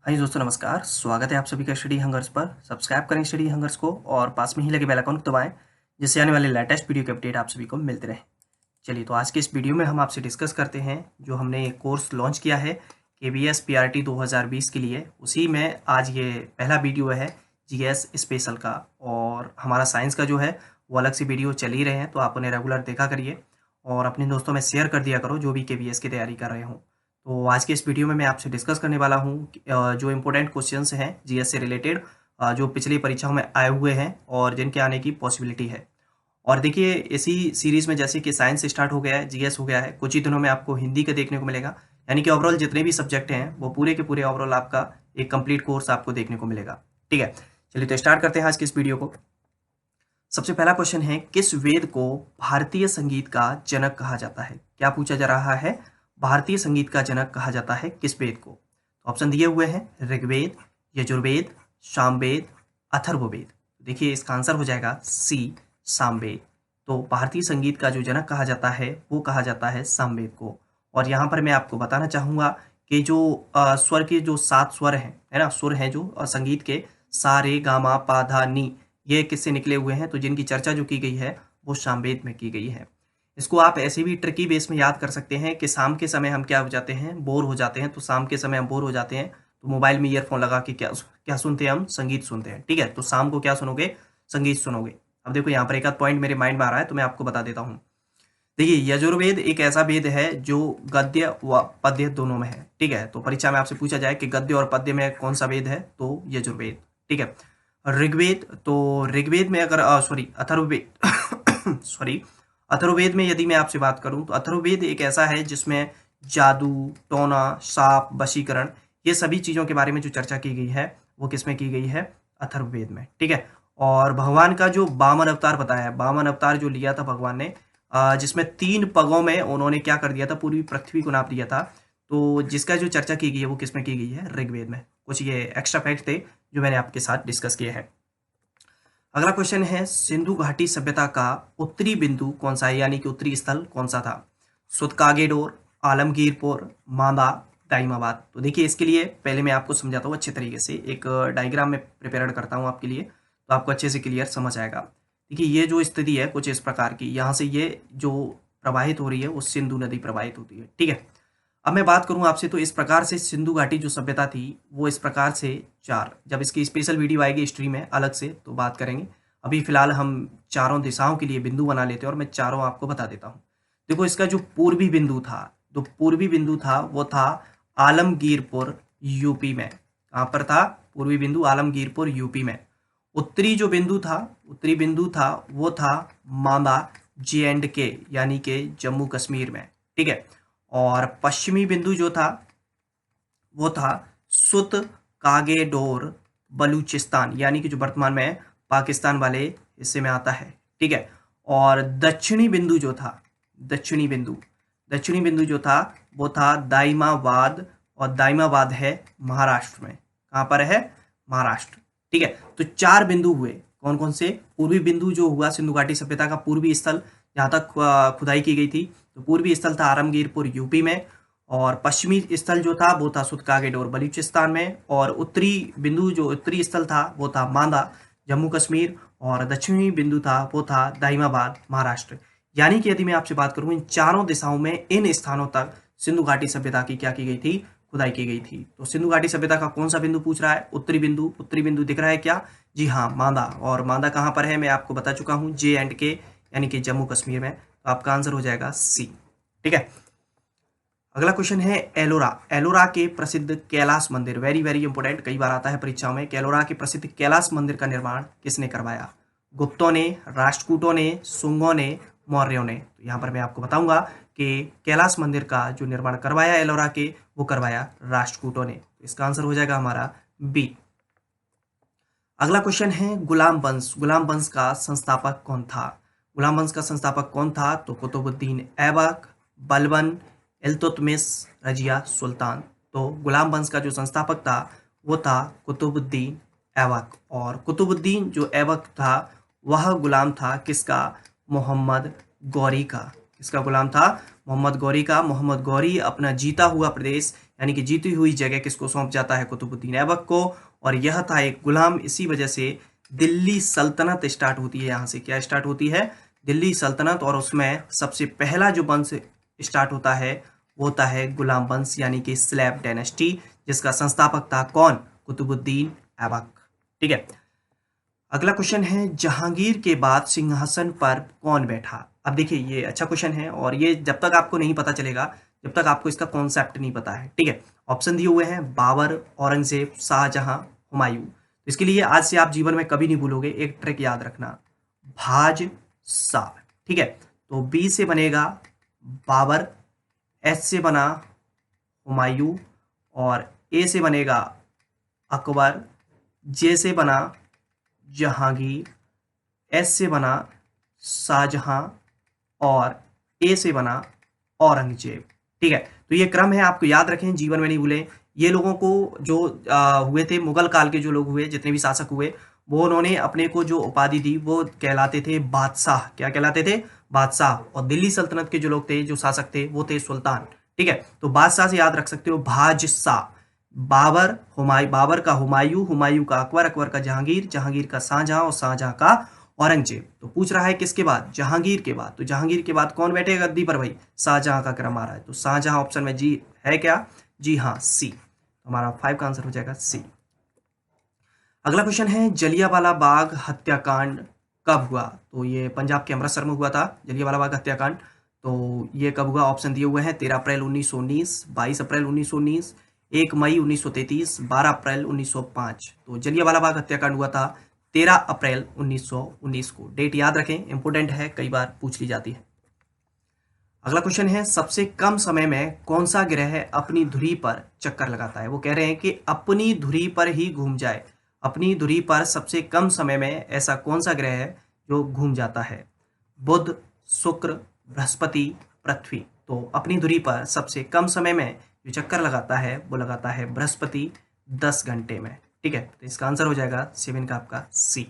हाँ जी दोस्तों, नमस्कार। स्वागत है आप सभी का स्टडी हंगर्स पर। सब्सक्राइब करें स्टडी हंगर्स को और पास में ही लगे बेल आइकन को दबाएं, जिससे आने वाले लेटेस्ट वीडियो के अपडेट आप सभी को मिलते रहें। चलिए, तो आज के इस वीडियो में हम आपसे डिस्कस करते हैं जो हमने एक कोर्स लॉन्च किया है KVS PRT 2020 के लिए। उसी में आज ये पहला वीडियो है GS स्पेशल का, और हमारा साइंस का जो है वो अलग से वीडियो चल ही रहे हैं, तो आप उन्हें रेगुलर देखा करिए और अपने दोस्तों में शेयर कर दिया करो जो भी KVS की तैयारी कर रहे हों। तो आज के इस वीडियो में मैं आपसे डिस्कस करने वाला हूँ जो इम्पोर्टेंट क्वेश्चंस हैं GS से रिलेटेड, जो पिछली परीक्षाओं में आए हुए हैं और जिनके आने की पॉसिबिलिटी है। और देखिए, इसी सीरीज में जैसे कि साइंस स्टार्ट हो गया है, GS हो गया है, कुछ ही दिनों में आपको हिंदी का देखने को मिलेगा। यानी कि ओवरऑल जितने भी सब्जेक्ट हैं वो पूरे के पूरे ओवरऑल आपका एक कंप्लीट कोर्स आपको देखने को मिलेगा। ठीक है, चलिए तो स्टार्ट करते हैं आज की इस वीडियो को। सबसे पहला क्वेश्चन है, किस वेद को भारतीय संगीत का जनक कहा जाता है? क्या पूछा जा रहा है? भारतीय संगीत का जनक कहा जाता है किस वेद को? ऑप्शन दिए हुए हैं ऋग्वेद, यजुर्वेद, सामवेद, अथर्ववेद। देखिए, इसका आंसर हो जाएगा सी, सामवेद। तो भारतीय संगीत का जो जनक कहा जाता है वो कहा जाता है सामवेद को। और यहाँ पर मैं आपको बताना चाहूँगा कि जो स्वर के जो 7 स्वर हैं, है ना, सुर हैं जो संगीत के, सा रे गा मा पा धा नी, ये किससे निकले हुए हैं? तो जिनकी चर्चा जो की गई है वो सामवेद में की गई है। इसको आप ऐसे भी ट्रिकी बेस में याद कर सकते हैं कि शाम के समय हम क्या हो जाते हैं, बोर हो जाते हैं। तो शाम के समय हम बोर हो जाते हैं तो मोबाइल में ईयरफोन लगा के क्या क्या सुनते हैं? हम संगीत सुनते हैं। ठीक है, तो शाम को क्या सुनोगे? संगीत सुनोगे। अब देखो, यहाँ पर एक आध पॉइंट मेरे माइंड में आ रहा है तो मैं आपको बता देता हूँ। देखिए, यजुर्वेद एक ऐसा वेद है जो गद्य व पद्य दोनों में है। ठीक है, तो परीक्षा में आपसे पूछा जाए कि गद्य और पद्य में कौन सा वेद है, तो यजुर्वेद। ठीक है, ऋग्वेद, तो ऋग्वेद में अगर सॉरी अथर्ववेद सॉरी अथर्ववेद में यदि मैं आपसे बात करूं तो अथर्ववेद एक ऐसा है जिसमें जादू, टोना, साप, वशीकरण, ये सभी चीजों के बारे में जो चर्चा की गई है वो किसमें की गई है? अथर्ववेद में। ठीक है, और भगवान का जो वामन अवतार बताया है, वामन अवतार जो लिया था भगवान ने, जिसमें 3 पगों में उन्होंने क्या कर दिया था? पूरी पृथ्वी को नाप दिया था। तो जिसका जो चर्चा की गई है वो किसमें की गई है? ऋग्वेद में। कुछ ये एक्स्ट्रा फैक्ट थे जो मैंने आपके साथ डिस्कस किए हैं। अगला क्वेश्चन है, सिंधु घाटी सभ्यता का उत्तरी बिंदु कौन सा है? यानी कि उत्तरी स्थल कौन सा था? सुतकागेडोर, आलमगीरपुर, मांदा, दाइमाबाद। तो देखिए, इसके लिए पहले मैं आपको समझाता हूँ अच्छे तरीके से। एक डायग्राम में प्रिपेयर करता हूँ आपके लिए, तो आपको अच्छे से क्लियर समझ आएगा। देखिए, ये जो स्थिति है कुछ इस प्रकार की, यहाँ से ये जो प्रवाहित हो रही है वो सिंधु नदी प्रवाहित होती है। ठीक है, अब मैं बात करूं आपसे तो इस प्रकार से सिंधु घाटी जो सभ्यता थी वो इस प्रकार से 4, जब इसकी स्पेशल वीडियो आएगी हिस्ट्री में अलग से तो बात करेंगे। अभी फिलहाल हम चारों दिशाओं के लिए बिंदु बना लेते हैं और मैं चारों आपको बता देता हूं। देखो, इसका जो पूर्वी बिंदु था, तो पूर्वी बिंदु था वो था आलमगीरपुर, यूपी में। कहां पर था पूर्वी बिंदु? आलमगीरपुर, यूपी में। उत्तरी जो बिंदु था, उत्तरी बिंदु था वो था मांदा, J&K, यानी कि जम्मू कश्मीर में। ठीक है, और पश्चिमी बिंदु जो था वो था सुत कागेडोर, बलूचिस्तान, यानी कि जो वर्तमान में पाकिस्तान वाले हिस्से में आता है। ठीक है, और दक्षिणी बिंदु जो था, दक्षिणी बिंदु जो था वो था दाइमाबाद, और दाइमाबाद है महाराष्ट्र में। कहां पर है? महाराष्ट्र। ठीक है, तो 4 बिंदु हुए। कौन कौन से? पूर्वी बिंदु जो हुआ सिंधु घाटी सभ्यता का पूर्वी स्थल, जहां तक खुदाई की गई थी, तो पूर्वी स्थल था आलमगीरपुर, यूपी में। और पश्चिमी स्थल जो था वो था सुतकागेडोर, बलूचिस्तान में। और उत्तरी बिंदु जो उत्तरी स्थल था वो था मांदा, जम्मू कश्मीर। और दक्षिणी बिंदु था वो था दाइमाबाद, महाराष्ट्र। यानी कि यदि मैं आपसे बात करूं, इन चारों दिशाओं में इन स्थानों तक सिंधु घाटी सभ्यता की क्या की गई थी? खुदाई की गई थी। तो सिंधु घाटी सभ्यता का कौन सा बिंदु पूछ रहा है? उत्तरी बिंदु। उत्तरी बिंदु दिख रहा है क्या? जी हाँ, मांदा। और मांदा कहां पर है? मैं आपको बता चुका हूं, J&K, यानी कि जम्मू कश्मीर में। तो आपका आंसर हो जाएगा सी। ठीक है, अगला क्वेश्चन है एलोरा। एलोरा के प्रसिद्ध कैलाश मंदिर, वेरी वेरी इंपोर्टेंट, कई बार आता है परीक्षाओं में, कि एलोरा के प्रसिद्ध कैलाश मंदिर का निर्माण किसने करवाया? गुप्तों ने, राष्ट्रकूटों ने, शुंगों ने, मौर्यों ने? तो यहाँ पर मैं आपको बताऊंगा कि कैलाश मंदिर का जो निर्माण करवाया एलोरा के, वो करवाया राष्ट्रकूटों ने। इसका आंसर हो जाएगा हमारा बी। अगला क्वेश्चन है, गुलाम वंश। गुलाम वंश का संस्थापक कौन था? गुलाम वंश का संस्थापक कौन था? तो कुतुबुद्दीन ऐबक, बलबन, इल्तुतमिश, रजिया सुल्तान। तो गुलाम वंश का जो संस्थापक था वो था कुतुबुद्दीन ऐबक। और कुतुबुद्दीन जो ऐबक था वह गुलाम था किसका? मोहम्मद गौरी का। किसका गुलाम था? मोहम्मद गौरी का। मोहम्मद गौरी अपना जीता हुआ प्रदेश यानी कि जीती हुई जगह किसको सौंप जाता है, कुतुबुद्दीन ऐबक को। और यह था एक गुलाम, इसी वजह से दिल्ली सल्तनत स्टार्ट होती है। यहाँ से क्या स्टार्ट होती है, दिल्ली सल्तनत। और उसमें सबसे पहला जो वंश स्टार्ट होता है वो होता है गुलाम वंश, यानी कि स्लैब डायनेस्टी, जिसका संस्थापक था कौन, कुतुबुद्दीन ऐबक। ठीक है, अगला क्वेश्चन है जहांगीर के बाद सिंहासन पर कौन बैठा। अब देखिए ये अच्छा क्वेश्चन है, और ये जब तक आपको नहीं पता चलेगा, जब तक आपको इसका कॉन्सेप्ट नहीं पता है। ठीक है, ऑप्शन दिए हुए हैं बाबर, औरंगजेब, शाहजहां, हुमायूं। तो इसके लिए आज से आप जीवन में कभी नहीं भूलोगे, एक ट्रिक याद रखना, भाज शाह। ठीक है, तो बी से बनेगा बाबर, एच से बना हुमायूं, और ए से बनेगा अकबर, जे से बना जहांगीर, एस से बना शाहजहां, और ए से बना औरंगजेब। ठीक है, तो ये क्रम है, आपको याद रखें, जीवन में नहीं भूलें। ये लोगों को जो हुए थे, मुगल काल के जो लोग हुए, जितने भी शासक हुए, वो उन्होंने अपने को जो उपाधि दी वो कहलाते थे बादशाह। क्या कहलाते थे, बादशाह। और दिल्ली सल्तनत के जो लोग थे, जो शासक थे, वो थे सुल्तान। ठीक है, तो बादशाह से याद रख सकते हो बादशाह। बाबर का हुमायूं, हुमायूं का अकबर, अकबर का जहांगीर, जहांगीर का शाहजहां, और शाहजहां का औरंगजेब। तो पूछ रहा है किसके बाद, जहांगीर के बाद। तो जहांगीर के बाद कौन बैठेगा गद्दी पर भाई, शाहजहां का क्रम आ रहा है। तो शाहजहां ऑप्शन में जी है क्या, जी हाँ, सी। हमारा 5 का आंसर हो जाएगा सी। अगला क्वेश्चन है जलियांवाला बाग हत्याकांड कब हुआ। तो ये पंजाब के अमृतसर में हुआ था जलियांवाला बाग हत्याकांड। तो ये कब हुआ, ऑप्शन दिए हुए हैं 13 अप्रैल 1919, 22 अप्रैल 1919, 1 मई 1933, 12 अप्रैल 1905। तो जलियांवाला बाग हत्याकांड हुआ था 13 अप्रैल 1919 को। डेट याद रखें, इंपोर्टेंट है, कई बार पूछ ली जाती है। अगला क्वेश्चन है सबसे कम समय में कौन सा ग्रह अपनी धुरी पर चक्कर लगाता है। वो कह रहे हैं कि अपनी धुरी पर ही घूम जाए, अपनी धुरी पर सबसे कम समय में ऐसा कौन सा ग्रह है जो घूम जाता है, बुध, शुक्र, बृहस्पति, पृथ्वी। तो अपनी धुरी पर सबसे कम समय में जो चक्कर लगाता है वो लगाता है बृहस्पति, 10 घंटे में। ठीक है, तो इसका आंसर हो जाएगा 7 का आपका सी।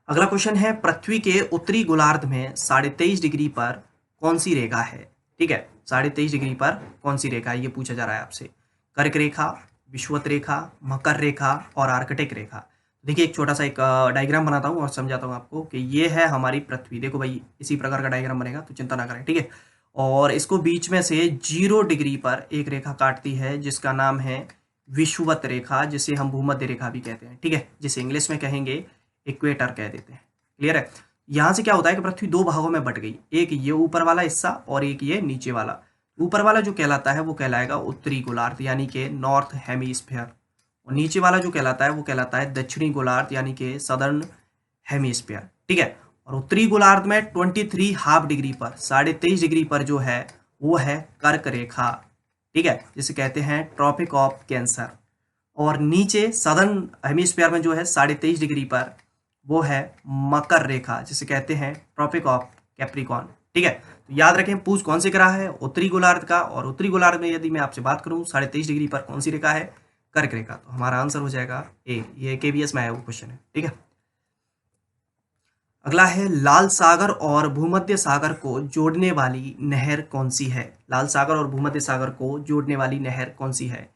अगला क्वेश्चन है पृथ्वी के उत्तरी गोलार्ध में 23.5 डिग्री पर कौन सी रेखा है। ठीक है, 23.5 डिग्री पर कौन सी रेखा है, ये पूछा जा रहा है आपसे। कर्क रेखा, विषुवत रेखा, मकर रेखा, और आर्कटिक रेखा। देखिए एक छोटा सा एक डायग्राम बनाता हूँ और समझाता हूँ आपको कि ये है हमारी पृथ्वी। देखो भाई इसी प्रकार का डायग्राम बनेगा, तो चिंता ना करें। ठीक है, और इसको बीच में से 0 डिग्री पर एक रेखा काटती है जिसका नाम है विषुवत रेखा, जिसे हम भूमध्य रेखा भी कहते हैं। ठीक है, जिसे इंग्लिश में कहेंगे इक्वेटर कह देते हैं। क्लियर है, यहां से क्या होता है कि पृथ्वी 2 भागों में बट गई, एक ये ऊपर वाला हिस्सा और एक ये नीचे वाला। ऊपर वाला जो कहलाता है वो कहलाएगा उत्तरी गोलार्ध, यानी कि नॉर्थ हेमीस्फीयर, और नीचे वाला जो कहलाता है वो कहलाता है दक्षिणी गोलार्ध, यानी कि सदर्न हेमीस्फीयर। ठीक है, और उत्तरी गोलार्ध में 23 हाफ डिग्री पर, 23.5 डिग्री पर जो है वो है कर्क रेखा। ठीक है, जिसे कहते हैं ट्रॉपिक ऑफ कैंसर। और नीचे सदर्न हेमीस्फीयर में जो है 23.5 डिग्री पर वो है मकर रेखा, जिसे कहते हैं ट्रॉपिक ऑफ कैप्रिकॉर्न। ठीक है, तो याद रखें पूछ कौन से ग्रह है, उत्तरी गोलार्ध का। और उत्तरी गोलार्ध में यदि मैं आपसे बात करूं 23.5 डिग्री पर कौन सी रेखा है, कर्क रेखा। तो हमारा आंसर हो जाएगा ए। ये केवीएस में आया वो क्वेश्चन है। ठीक है, अगला है लाल सागर और भूमध्य सागर को जोड़ने वाली नहर कौन सी है। लाल सागर और भूमध्य सागर को जोड़ने वाली नहर कौन सी है,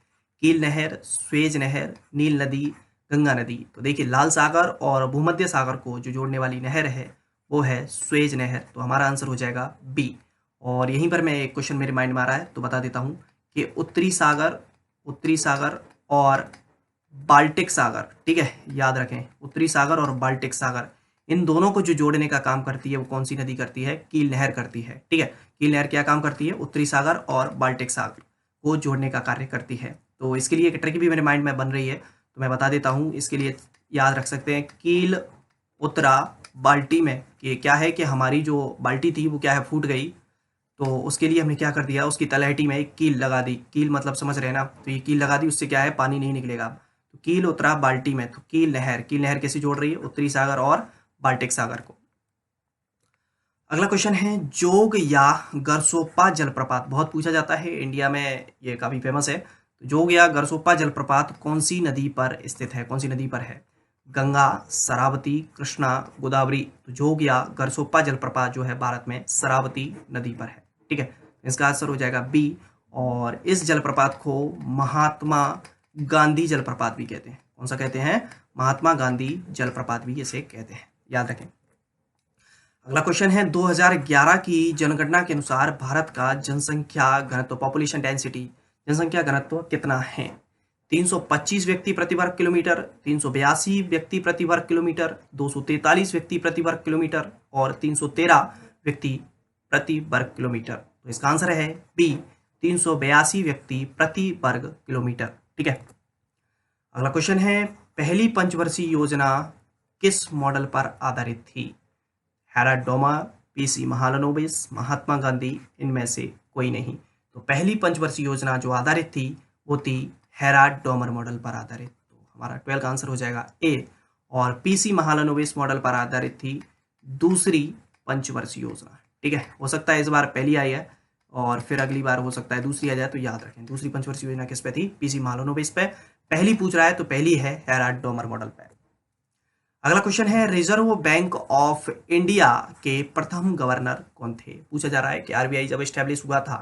कील नहर, स्वेज नहर, नील नदी, गंगा नदी। तो देखिए लाल सागर और भूमध्य सागर को जो जोड़ने वाली नहर है वो है स्वेज नहर। तो हमारा आंसर हो जाएगा बी। और यहीं पर मैं एक क्वेश्चन मेरे माइंड में आ रहा है तो बता देता हूँ कि उत्तरी सागर और बाल्टिक सागर। ठीक है, याद रखें उत्तरी सागर और बाल्टिक सागर, इन दोनों को जो जोड़ने का काम करती है वो कौन सी नदी करती है, कील नहर करती है। ठीक है, कील नहर क्या काम करती है, उत्तरी सागर और बाल्टिक सागर को जोड़ने का कार्य करती है। तो इसके लिए एक ट्रिक भी मेरे माइंड में बन रही है, तो मैं बता देता हूँ। इसके लिए याद रख सकते हैं कील उत्तरा बाल्टी में, कि क्या है कि हमारी जो बाल्टी थी वो क्या है, फूट गई। तो उसके लिए हमने क्या कर दिया, उसकी तलहटी में एक कील लगा दी। कील मतलब समझ रहे हैं ना, तो ये कील लगा दी, उससे क्या है पानी नहीं निकलेगा। तो कील उतरा बाल्टी में, तो कील नहर कैसे जोड़ रही है, उत्तरी सागर और बाल्टिक सागर को। अगला क्वेश्चन है जोग या गरसोप्पा जलप्रपात, बहुत पूछा जाता है, इंडिया में ये काफी फेमस है। तो जोग या गरसोप्पा जलप्रपात कौन सी नदी पर स्थित है, कौन सी नदी पर है, गंगा, शरावती, कृष्णा, गोदावरी। तो जोग या गरसोप्पा जलप्रपात जो है भारत में शरावती नदी पर है। ठीक है, इसका आंसर हो जाएगा बी। और इस जलप्रपात को महात्मा गांधी जलप्रपात भी कहते हैं। कौन सा कहते हैं? महात्मा गांधी जलप्रपात भी इसे कहते हैं, याद रखें। अगला क्वेश्चन है 2011 की जनगणना के अनुसार भारत का जनसंख्या घनत्व, पॉपुलेशन डेंसिटी, जनसंख्या घनत्व कितना है? 325 व्यक्ति प्रति वर्ग किलोमीटर, 382 व्यक्ति प्रति वर्ग किलोमीटर, 243 व्यक्ति प्रति वर्ग किलोमीटर और 313 व्यक्ति प्रति वर्ग किलोमीटर। तो इसका आंसर है बी, 382 व्यक्ति प्रति वर्ग किलोमीटर। ठीक है। अगला क्वेश्चन है पहली पंचवर्षीय योजना किस मॉडल पर आधारित थी? Herald Domar, PC Mahalanobis, Mahatma Gandhi, इनमें से कोई नहीं। तो पहली पंचवर्षीय योजना जो आधारित थी वो थी हैराल्ड डोमर मॉडल पर आधारित। तो हमारा 12 का आंसर हो जाएगा ए। और पीसी महालनोबिस मॉडल पर आधारित थी दूसरी पंचवर्षीय योजना। ठीक है, हो सकता है इस बार पहली आई है और फिर अगली बार हो सकता है दूसरी आ जाए, तो याद रखें दूसरी पंचवर्षीय योजना किस पे थी? पीसी महालनोबिस पे। पहली पूछ रहा है तो पहली है हैराल्ड डोमर मॉडल पे। अगला क्वेश्चन है रिजर्व बैंक ऑफ इंडिया के प्रथम गवर्नर कौन थे? पूछा जा रहा है कि आरबीआई जब एस्टेब्लिश हुआ था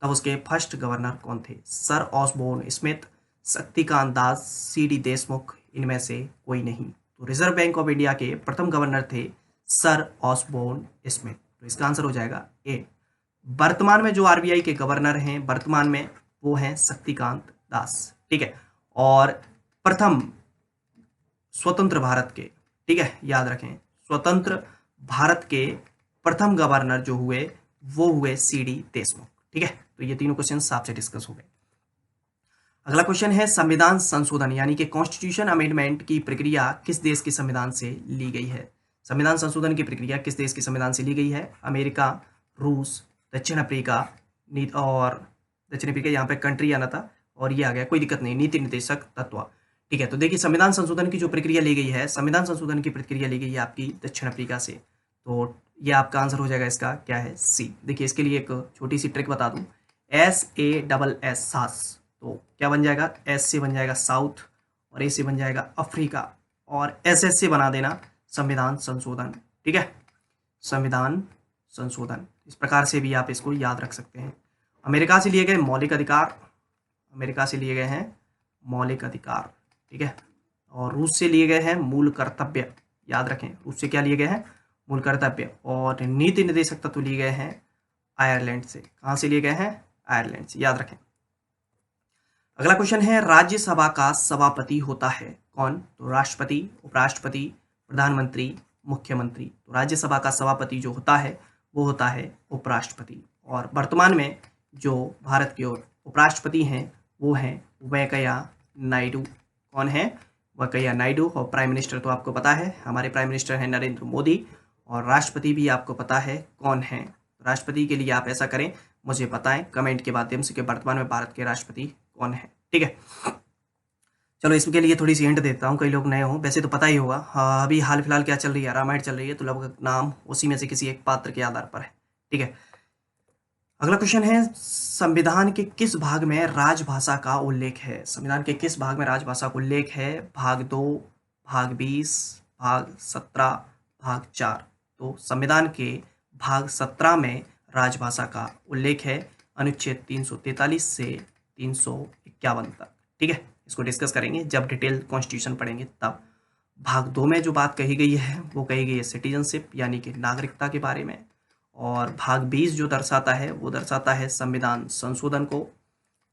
तब उसके फर्स्ट गवर्नर कौन थे? Sir Osborne Smith, Shaktikanta Das, CD Deshmukh, इनमें से कोई नहीं। तो रिजर्व बैंक ऑफ इंडिया के प्रथम गवर्नर थे सर ऑसबोर्न स्मिथ। तो इसका आंसर हो जाएगा ए। वर्तमान में जो आरबीआई के गवर्नर हैं वर्तमान में वो हैं शक्तिकांत दास। ठीक है। और प्रथम स्वतंत्र भारत के, ठीक है, याद रखें, स्वतंत्र भारत के प्रथम गवर्नर जो हुए वो हुए सीडी देशमुख। ठीक है, तो ये तीनों क्वेश्चन आपसे डिस्कस हो गए। अगला क्वेश्चन है संविधान संशोधन यानी कि कॉन्स्टिट्यूशन अमेंडमेंट की प्रक्रिया किस देश के संविधान से ली गई है? संविधान संशोधन की प्रक्रिया किस देश के संविधान से ली गई है? अमेरिका, रूस, दक्षिण अफ्रीका और दक्षिण अफ्रीका, यहाँ पे कंट्री आना था और ये आ गया, कोई दिक्कत नहीं, नीति निर्देशक तत्व। ठीक है, तो देखिए संविधान संशोधन की जो प्रक्रिया ली गई है, संविधान संशोधन की प्रक्रिया ली गई है आपकी दक्षिण अफ्रीका से। तो ये आपका आंसर हो जाएगा, इसका क्या है? सी। देखिए इसके लिए एक छोटी सी ट्रिक बता दूं, SASS सास, तो क्या बन जाएगा? S से बन जाएगा साउथ और A से बन जाएगा अफ्रीका और SS से बना देना संविधान संशोधन। ठीक है, संविधान संशोधन, इस प्रकार से भी आप इसको याद रख सकते हैं। अमेरिका से लिए गए मौलिक अधिकार, अमेरिका से लिए गए हैं मौलिक अधिकार। ठीक है, और रूस से लिए गए हैं मूल कर्तव्य, याद रखें रूस से क्या लिए गए हैं? मूल कर्तव्य। और नीति निर्देशक तत्व लिए गए हैं आयरलैंड से। कहाँ से लिए गए हैं? आयरलैंड से, याद रखें। अगला क्वेश्चन है राज्यसभा का सभापति होता है कौन? तो राष्ट्रपति, उपराष्ट्रपति, प्रधानमंत्री, मुख्यमंत्री। तो राज्यसभा का सभापति जो होता है वो होता है उपराष्ट्रपति। और वर्तमान में जो भारत के उपराष्ट्रपति हैं वो हैं वेंकैया नायडू। कौन है? वेंकैया नायडू। और प्राइम मिनिस्टर तो आपको पता है, हमारे प्राइम मिनिस्टर हैं नरेंद्र मोदी। और राष्ट्रपति भी आपको पता है कौन है। राष्ट्रपति के लिए आप ऐसा करें, मुझे बताएं कमेंट के माध्यम से कि वर्तमान में भारत के राष्ट्रपति कौन है। ठीक है, चलो इसके लिए थोड़ी सी हिंट देता हूँ, कई लोग नए हों, वैसे तो पता ही होगा। हाँ, अभी हाल फिलहाल क्या चल रही है? रामायण चल रही है, तो लगभग नाम उसी में से किसी एक पात्र के आधार पर है। ठीक है, अगला क्वेश्चन है संविधान के किस भाग में राजभाषा का उल्लेख है? संविधान के किस भाग में राजभाषा का उल्लेख है? भाग 2, भाग 20, भाग 17, भाग 4। तो संविधान के भाग 17 में राजभाषा का उल्लेख है, अनुच्छेद 343 से 351 तक। ठीक है, इसको डिस्कस करेंगे जब डिटेल कॉन्स्टिट्यूशन पढ़ेंगे तब। भाग 2 में जो बात कही गई है वो कही गई है सिटीजनशिप यानी कि नागरिकता के बारे में। और भाग 20 जो दर्शाता है वो दर्शाता है संविधान संशोधन को।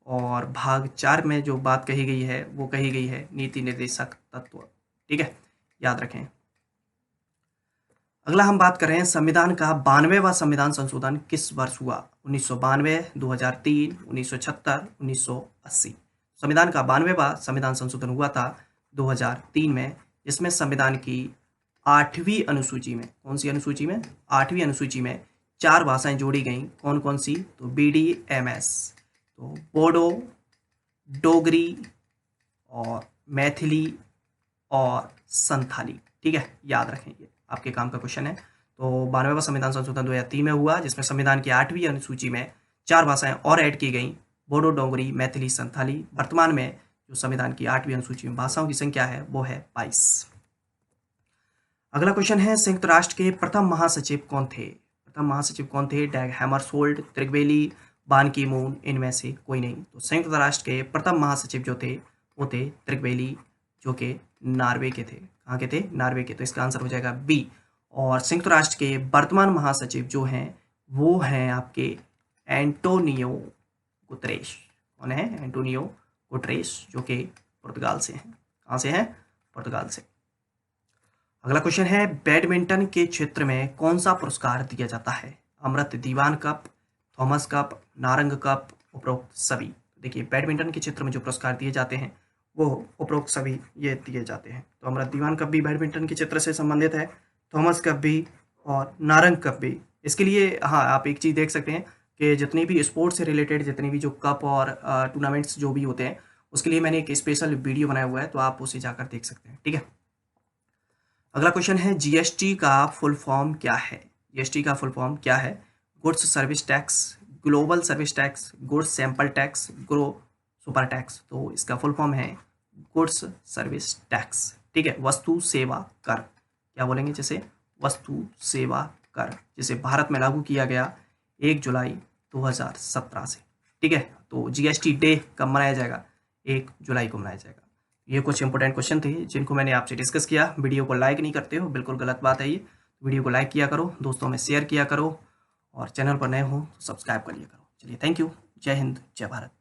और भाग 4 में जो बात कही गई है वो कही गई है नीति निर्देशक तत्व। ठीक है, याद रखें। अगला हम बात कर रहे हैं संविधान का 92वां संविधान संशोधन किस वर्ष हुआ? 1992, 2003, 1976, 1980। संविधान का 92वां संविधान संशोधन हुआ था 2003 में, जिसमें संविधान की 8वीं अनुसूची में, कौन सी अनुसूची में? 8वीं अनुसूची में 4 भाषाएं जोड़ी गई। कौन कौन सी? तो BDMS, तो बोडो, डोगरी और मैथिली और संथाली। ठीक है, याद रखें, ये आपके काम का क्वेश्चन है। तो 92वां संविधान संशोधन 2003 में हुआ, जिसमें संविधान की 8वीं अनुसूची में 4 भाषाएं और ऐड की गई, बोडो, डोगरी, मैथिली, संथाली। वर्तमान में जो संविधान की 8वीं अनुसूची में भाषाओं की संख्या है वो है 22। अगला क्वेश्चन है संयुक्त राष्ट्र के प्रथम महासचिव कौन थे? प्रथम महासचिव कौन थे? डैग हैमरशोल्ड, त्रिगवेली, बान की मून, इनमें से कोई नहीं। तो संयुक्त राष्ट्र के प्रथम महासचिव जो थे वो थे त्रिगवेली, जो कि नॉर्वे के थे। कहाँ के थे? नॉर्वे के। तो इसका आंसर हो जाएगा बी। और संयुक्त राष्ट्र के वर्तमान महासचिव जो हैं वो हैं आपके एंटोनियो गुतरेश। कौन है? एंटोनियो गुतरेश, जो कि पुर्तगाल से हैं। कहाँ से हैं? पुर्तगाल से। अगला क्वेश्चन है, बैडमिंटन के क्षेत्र में कौन सा पुरस्कार दिया जाता है? Amrit Diwan Cup, Thomas Cup, Narang Cup, उपरोक्त सभी। देखिए, बैडमिंटन के क्षेत्र में जो पुरस्कार दिए जाते हैं वो उपरोक्त सभी ये दिए जाते हैं। तो अमृत दीवान कप भी बैडमिंटन के क्षेत्र से संबंधित है, थॉमस कप भी और नारंग कप भी। इसके लिए हाँ, आप एक चीज़ देख सकते हैं कि जितनी भी स्पोर्ट्स से रिलेटेड जितने भी जो कप और टूर्नामेंट्स जो भी होते हैं उसके लिए मैंने एक स्पेशल वीडियो बनाया हुआ है, तो आप उसे जाकर देख सकते हैं। ठीक है। अगला क्वेश्चन है, जीएसटी का फुल फॉर्म क्या है? जीएसटी का फुल फॉर्म क्या है? Goods service tax, global service tax, goods sample tax, grow super tax. तो इसका फुल फॉर्म है गुड्स सर्विस टैक्स। ठीक है। वस्तु सेवा कर, क्या बोलेंगे जैसे? वस्तु सेवा कर, जिसे भारत में लागू किया गया 1 जुलाई 2017 से। ठीक है। तो जीएसटी डे कब मनाया जाएगा? 1 जुलाई को मनाया जाएगा। ये कुछ इंपॉर्टेंट क्वेश्चन थे जिनको मैंने आपसे डिस्कस किया। वीडियो को लाइक नहीं करते हो, बिल्कुल गलत बात है ये। वीडियो को लाइक किया करो, दोस्तों में शेयर किया करो, और चैनल पर नए हो तो सब्सक्राइब कर लिया करो। चलिए, थैंक यू। जय हिंद, जय भारत।